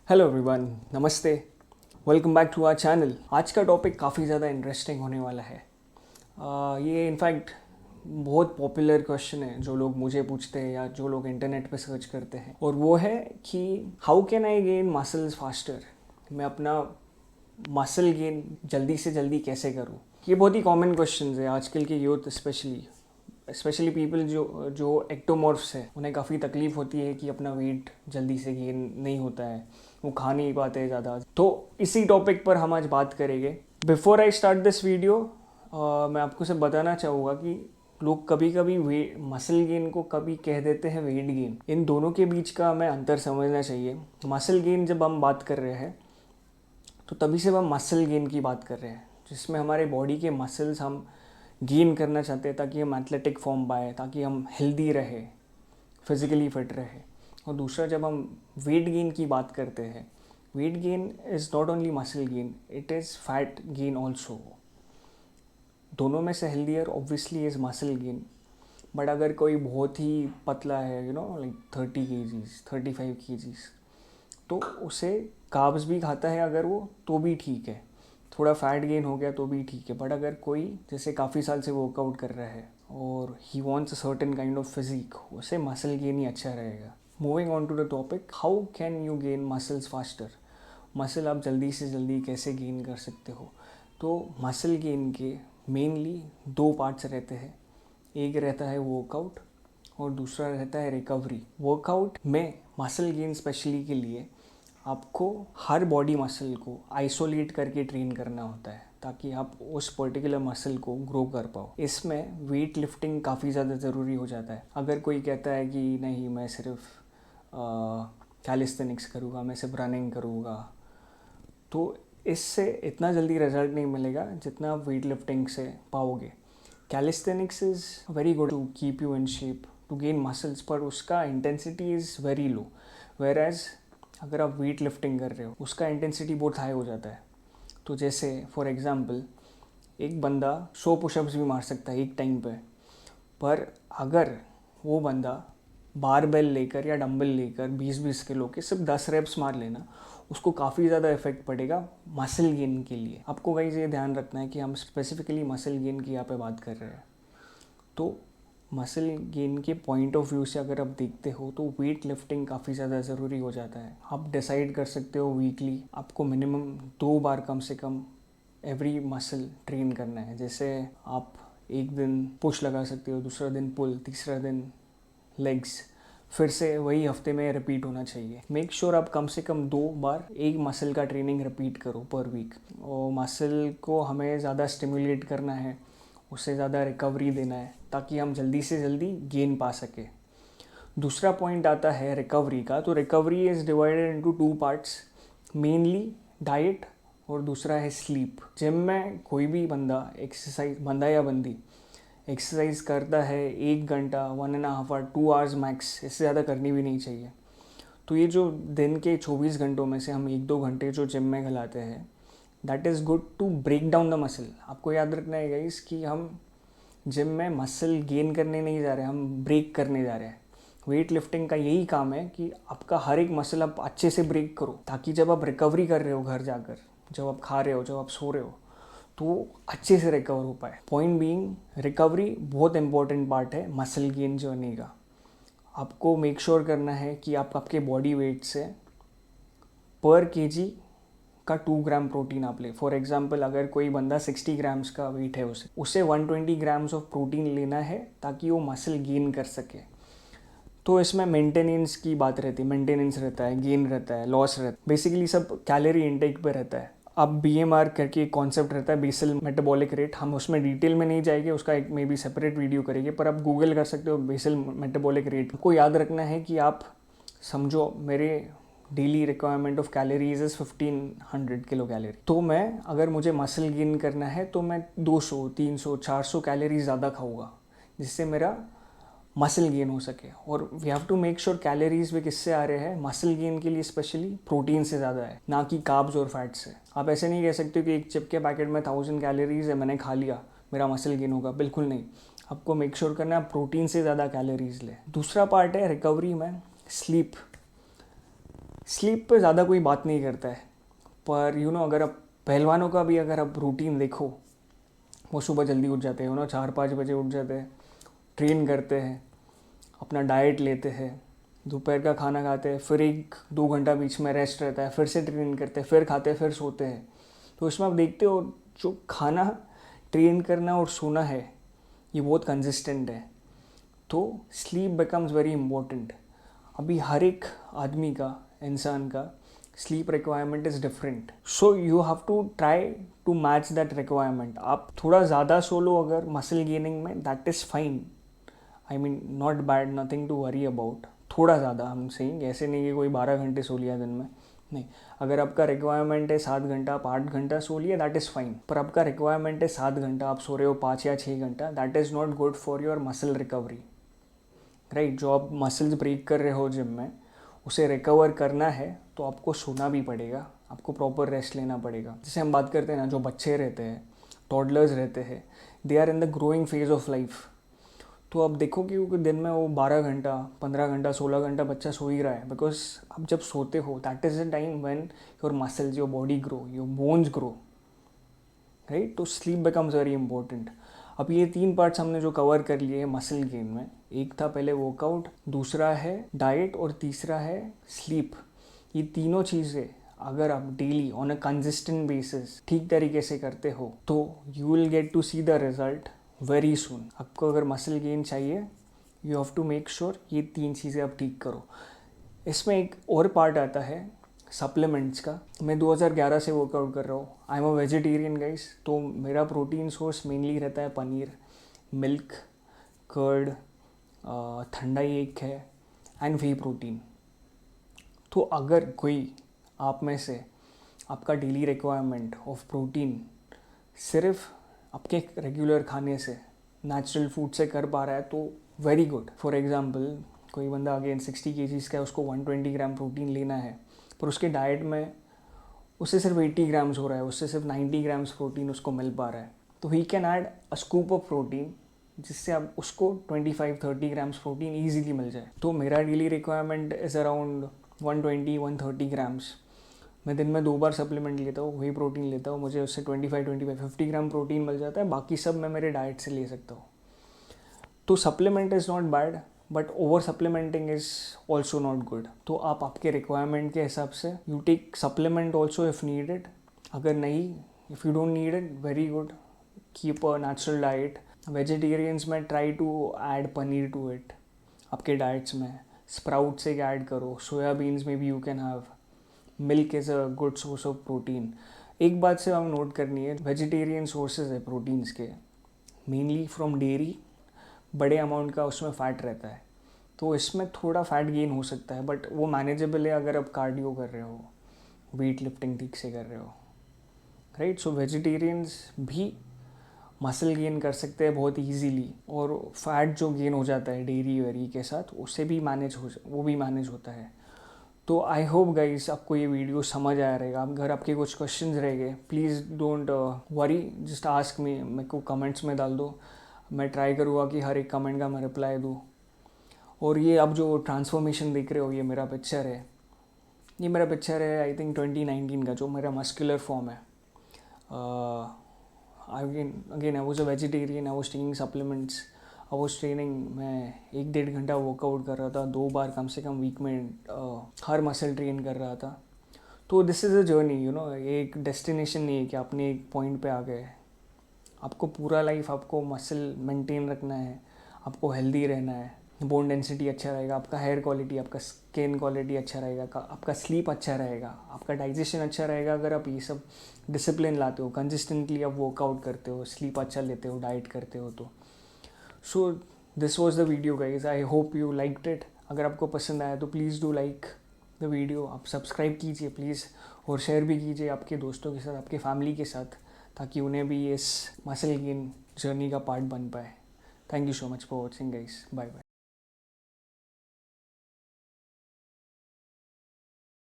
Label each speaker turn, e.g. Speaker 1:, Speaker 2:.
Speaker 1: Hello everyone, नमस्ते। Welcome back to our channel. आज का टॉपिक काफ़ी ज़्यादा इंटरेस्टिंग होने वाला है। ये इनफैक्ट बहुत पॉपुलर क्वेश्चन है जो लोग मुझे पूछते हैं या जो लोग इंटरनेट पे सर्च करते हैं, और वो है कि how can I gain muscles faster. मैं अपना मसल गेन जल्दी से जल्दी कैसे करूँ। ये बहुत ही कॉमन क्वेश्चन है आजकल के यूथ, स्पेशली पीपल जो एक्टोमॉर्फ्स है, उन्हें काफ़ी तकलीफ़ होती है कि अपना वेट जल्दी से गेन नहीं होता है, वो खा नहीं पाते ज़्यादा। तो इसी टॉपिक पर हम आज बात करेंगे। Before I start this video, मैं आपको से बताना चाहूँगा कि लोग कभी कभी मसल गेन को कभी कह देते हैं वेट गेन। इन दोनों के बीच का हमें अंतर समझना चाहिए। मसल गेन जब हम बात कर रहे हैं तो तभी से हम मसल गेन की बात कर रहे हैं, जिसमें हमारे बॉडी के मसल्स हम गेन करना चाहते हैं ताकि हम एथलेटिक फॉर्म पाए, ताकि हम हेल्दी रहे, फिज़िकली फिट रहे। और दूसरा, जब हम वेट गेन की बात करते हैं, weight gain is not only muscle gain, it is fat gain also. दोनों में से healthier obviously is muscle gain. But अगर कोई बहुत ही पतला है, लाइक 30 kgs 35 kgs, तो उसे कार्ब्स भी खाता है अगर वो, तो भी ठीक है। थोड़ा फैट गेन हो गया तो भी ठीक है। बट अगर कोई जैसे काफ़ी साल से वर्कआउट कर रहा है और ही wants a certain kind of physique, उसे मसल गेन ही अच्छा रहेगा। Moving on to the topic, how can you gain muscles faster. Muscle आप जल्दी से जल्दी कैसे गेन कर सकते हो। तो मसल गेन के मेनली दो पार्ट्स रहते हैं। एक रहता है वर्कआउट और दूसरा रहता है रिकवरी। वर्कआउट में मसल गेन स्पेशली के लिए आपको हर बॉडी मसल को आइसोलेट करके ट्रेन करना होता है ताकि आप उस पर्टिकुलर मसल को ग्रो कर पाओ। इसमें वेट लिफ्टिंग काफ़ी ज़्यादा ज़रूरी हो जाता है। अगर कोई कहता है कि नहीं, मैं सिर्फ कैलिस्थेनिक्स करूँगा, मैं सिर्फ रनिंग करूँगा, तो इससे इतना जल्दी रिजल्ट नहीं मिलेगा जितना आप वेट लिफ्टिंग से पाओगे। Calisthenics is very good to keep you in shape, to gain muscles, पर उसका intensity is very low. Whereas अगर आप वेट लिफ्टिंग कर रहे हो, उसका इंटेंसिटी बहुत हाई हो जाता है। तो जैसे फॉर एग्ज़ाम्पल, एक बंदा 100 पुशअप्स भी मार सकता है एक टाइम पे, पर अगर वो बंदा बारबेल लेकर या डंबल लेकर 20-20 किलो के सिर्फ 10 रेप्स मार लेना, उसको काफ़ी ज़्यादा इफेक्ट पड़ेगा मसल गेन के लिए। आपको गाइस ये ध्यान रखना है कि हम स्पेसिफिकली मसल गेन की यहाँ पे बात कर रहे हैं। तो मसल गेन के पॉइंट ऑफ व्यू से अगर आप देखते हो तो वेट लिफ्टिंग काफ़ी ज़्यादा ज़रूरी हो जाता है। आप डिसाइड कर सकते हो वीकली आपको मिनिमम 2 बार कम से कम एवरी मसल ट्रेन करना है। जैसे आप एक दिन पुश लगा सकते हो, दूसरा दिन पुल, तीसरा दिन लेग्स, फिर से वही हफ्ते में रिपीट होना चाहिए। मेक श्योर आप कम से कम 2 बार एक मसल का ट्रेनिंग रिपीट करो पर वीक। और मसल को हमें ज़्यादा स्टिमुलेट करना है, उससे ज़्यादा रिकवरी देना है ताकि हम जल्दी से जल्दी गेन पा सके। दूसरा पॉइंट आता है रिकवरी का। तो recovery is divided into 2 parts, mainly diet और दूसरा है स्लीप। जिम में कोई भी बंदा या बंदी एक्सरसाइज करता है 1 घंटा, 1.5 आवर, 2 आवर्स मैक्स, इससे ज़्यादा करनी भी नहीं चाहिए। तो ये जो दिन के 24 घंटों में से हम 1-2 घंटे जो जिम में खिलाते हैं, that is good to break down the muscle. आपको याद रखना है गाइस कि हम जिम में मसल गेन करने नहीं जा रहे हैं, हम ब्रेक करने जा रहे हैं। वेट लिफ्टिंग का यही काम है कि आपका हर एक मसल आप अच्छे से ब्रेक करो, ताकि जब आप रिकवरी कर रहे हो घर जाकर, जब आप खा रहे हो, जब आप सो रहे हो, तो अच्छे से रिकवर हो पाए। पॉइंट बीइंग, रिकवरी बहुत इंपॉर्टेंट पार्ट है मसल गेन जर्नी का। आपको मेक श्योर करना है कि आप आपके बॉडी वेट से पर केजी का 2 ग्राम प्रोटीन आप ले। फॉर एग्जांपल, अगर कोई बंदा 60 ग्राम्स का वेट है, उसे 120 ग्राम्स ऑफ प्रोटीन लेना है ताकि वो मसल गेन कर सके। तो इसमें मेंटेनेंस की बात रहती है, मेंटेनेंस रहता है, गेन रहता है, लॉस रहता है, बेसिकली सब कैलोरी इनटेक पे रहता है। अब BMR करके एक कॉन्सेप्ट रहता है, बेसल मेटाबॉलिक रेट। हम उसमें डिटेल में नहीं जाएंगे, उसका एक मे बी सेपरेट वीडियो करेंगे, पर आप गूगल कर सकते हो बेसल मेटाबॉलिक रेट। को याद रखना है कि आप समझो मेरे daily requirement of calories is 1500 kilo calorie. तो मैं, अगर मुझे मसल गेन करना है तो मैं 200, 300, 400 कैलोरी ज़्यादा खाऊंगा, जिससे मेरा मसल गेन हो सके। और we have to make sure calories भी किससे आ रहे हैं मसल गेन के लिए, स्पेशली प्रोटीन से ज़्यादा है, ना कि कार्ब्स और फैट से। आप ऐसे नहीं कह सकते कि एक चिप के पैकेट में 1000 कैलोरीज है, मैंने खा लिया, मेरा मसल गेन होगा। बिल्कुल नहीं। आपको मेक श्योर करना है प्रोटीन से ज़्यादा कैलोरीज ले। दूसरा पार्ट है रिकवरी में स्लीप। स्लीप पे ज़्यादा कोई बात नहीं करता है, पर अगर आप पहलवानों का भी अगर आप रूटीन देखो, वो सुबह जल्दी उठ जाते हैं 4-5 बजे उठ जाते हैं, ट्रेन करते हैं, अपना डाइट लेते हैं, दोपहर का खाना खाते हैं, फिर 1-2 घंटा बीच में रेस्ट रहता है, फिर से ट्रेन करते हैं, फिर खाते हैं, फिर सोते हैं। तो इसमें आप देखते हो जो खाना, ट्रेन करना और सोना है, ये बहुत कंसिस्टेंट है। तो स्लीप बिकम्स वेरी इंपॉर्टेंट। अभी हर एक आदमी का, इंसान का sleep requirement is different, so you have to try to match that requirement. आप थोड़ा ज़्यादा सो लो अगर मसल गेनिंग में, that is fine, I mean not bad, nothing to worry about. थोड़ा ज़्यादा हम सेइंग, ऐसे नहीं कि कोई 12 घंटे सो लिया दिन में, नहीं। अगर आपका रिक्वायरमेंट है 7 घंटा, आप 8 घंटा सो लिया, दैट इज़ फाइन। पर आपका रिक्वायरमेंट है 7 घंटा, आप सो रहे हो 5 या 6 घंटा, that is not good for your muscle recovery, right. जो आप मसल्स ब्रेक कर रहे हो जिम में, उसे रिकवर करना है तो आपको सोना भी पड़ेगा, आपको प्रॉपर रेस्ट लेना पड़ेगा। जैसे हम बात करते हैं ना, जो बच्चे रहते हैं, टॉडलर्स रहते हैं, they are in the growing phase of life. तो आप देखो कि दिन में वो 12 घंटा, 15 घंटा, 16 घंटा बच्चा सो ही रहा है, बिकॉज आप जब सोते हो, that is the time when your muscles, your body grow, your bones grow, right. तो स्लीप बिकम्स वेरी इंपॉर्टेंट। अब ये 3 पार्ट्स हमने जो कवर कर लिए मसल गेन में, एक था पहले वर्कआउट, दूसरा है डाइट और तीसरा है स्लीप। ये तीनों चीज़ें अगर आप daily on a consistent basis ठीक तरीके से करते हो, तो you will get to see the result very soon. आपको अगर मसल गेन चाहिए, you have to make sure ये 3 चीज़ें आप ठीक करो। इसमें एक और पार्ट आता है सप्लीमेंट्स का। मैं 2011 से वर्कआउट कर रहा हूँ, I am a vegetarian guys, तो मेरा प्रोटीन सोर्स मेनली रहता है पनीर, मिल्क, कर्ड, ठंडा एक है, एंड वे प्रोटीन। तो अगर कोई आप में से आपका डेली रिक्वायरमेंट ऑफ प्रोटीन सिर्फ आपके रेगुलर खाने से, नेचुरल फूड से कर पा रहा है, तो वेरी गुड। फॉर एग्जांपल, कोई बंदा अगेन 60 kg का है, उसको 120 ग्राम प्रोटीन लेना है, पर उसके डाइट में उससे सिर्फ 80 ग्राम्स हो रहा है, उससे सिर्फ 90 ग्राम्स प्रोटीन उसको मिल पा रहा है, तो he can add a scoop of protein, जिससे आप उसको 25-30 ग्राम्स प्रोटीन ईजिली मिल जाए। तो मेरा daily requirement is around 120-130 grams. मैं दिन में 2 बार सप्लीमेंट लेता हूँ, वही प्रोटीन लेता हूँ, मुझे उससे 50 ग्राम प्रोटीन मिल जाता है, बाकी सब मैं मेरे डाइट से ले सकता हूँ। तो supplement is not bad, but over supplementing is also not good. तो आप आपके रिक्वायरमेंट के हिसाब से you take supplement also if needed. अगर नहीं, if you don't need it, very good, keep a natural diet. Vegetarians में try to add paneer to it आपके डाइट्स में, स्प्राउट्स एक ऐड करो, सोयाबीन्स में भी you can have, milk is a good source of protein. एक बात से हमें नोट करनी है, वेजिटेरियन सोर्सेज है प्रोटीन्स के, मेनली फ्रॉम डेयरी, बड़े अमाउंट का उसमें फ़ैट रहता है, तो इसमें थोड़ा फैट गेन हो सकता है, बट वो मैनेजेबल है अगर आप कार्डियो कर रहे हो, वेट लिफ्टिंग ठीक से कर रहे हो, राइट। सो वेजिटेरियंस भी मसल गेन कर सकते हैं बहुत इजीली, और फैट जो गेन हो जाता है डेयरी वेरी के साथ, उससे भी वो भी मैनेज होता है। तो आई होप गाइस आपको ये वीडियो समझ आया रहेगा। अगर आपके कुछ क्वेश्चंस रह गए, please don't worry, just ask me, मेरे को कमेंट्स में डाल दो, मैं ट्राई करूँगा कि हर एक कमेंट का मैं रिप्लाई दूँ। और ये अब जो ट्रांसफॉर्मेशन देख रहे हो, ये मेरा पिक्चर है आई थिंक 2019 का, जो मेरा मस्कुलर फॉर्म है। Again I was a vegetarian, I was taking supplements, I was training. मैं 1-1.5 घंटा वर्कआउट कर रहा था, 2 बार कम से कम वीक में हर मसल ट्रेन कर रहा था। तो दिस इज़ अ जर्नी, ये एक डेस्टिनेशन नहीं है कि आपने एक पॉइंट पे आ गए। आपको पूरा लाइफ आपको मसल मेंटेन रखना है, आपको हेल्दी रहना है, बोन डेंसिटी अच्छा रहेगा, आपका हेयर क्वालिटी, आपका स्किन क्वालिटी अच्छा रहेगा, आपका स्लीप अच्छा रहेगा, आपका डाइजेशन अच्छा रहेगा। अगर आप ये सब डिसिप्लिन लाते हो, कंसिस्टेंटली आप वर्कआउट करते हो, स्लीप अच्छा लेते हो, डाइट करते हो, तो so this was the video guys. I hope you liked it. अगर आपको पसंद आया तो please do like the video, आप सब्सक्राइब कीजिए प्लीज़, और शेयर भी कीजिए आपके दोस्तों के साथ, आपके फैमिली के साथ, ताकि उन्हें भी इस मसल गेन जर्नी का पार्ट बन पाए। Thank you so much for watching guys, bye bye.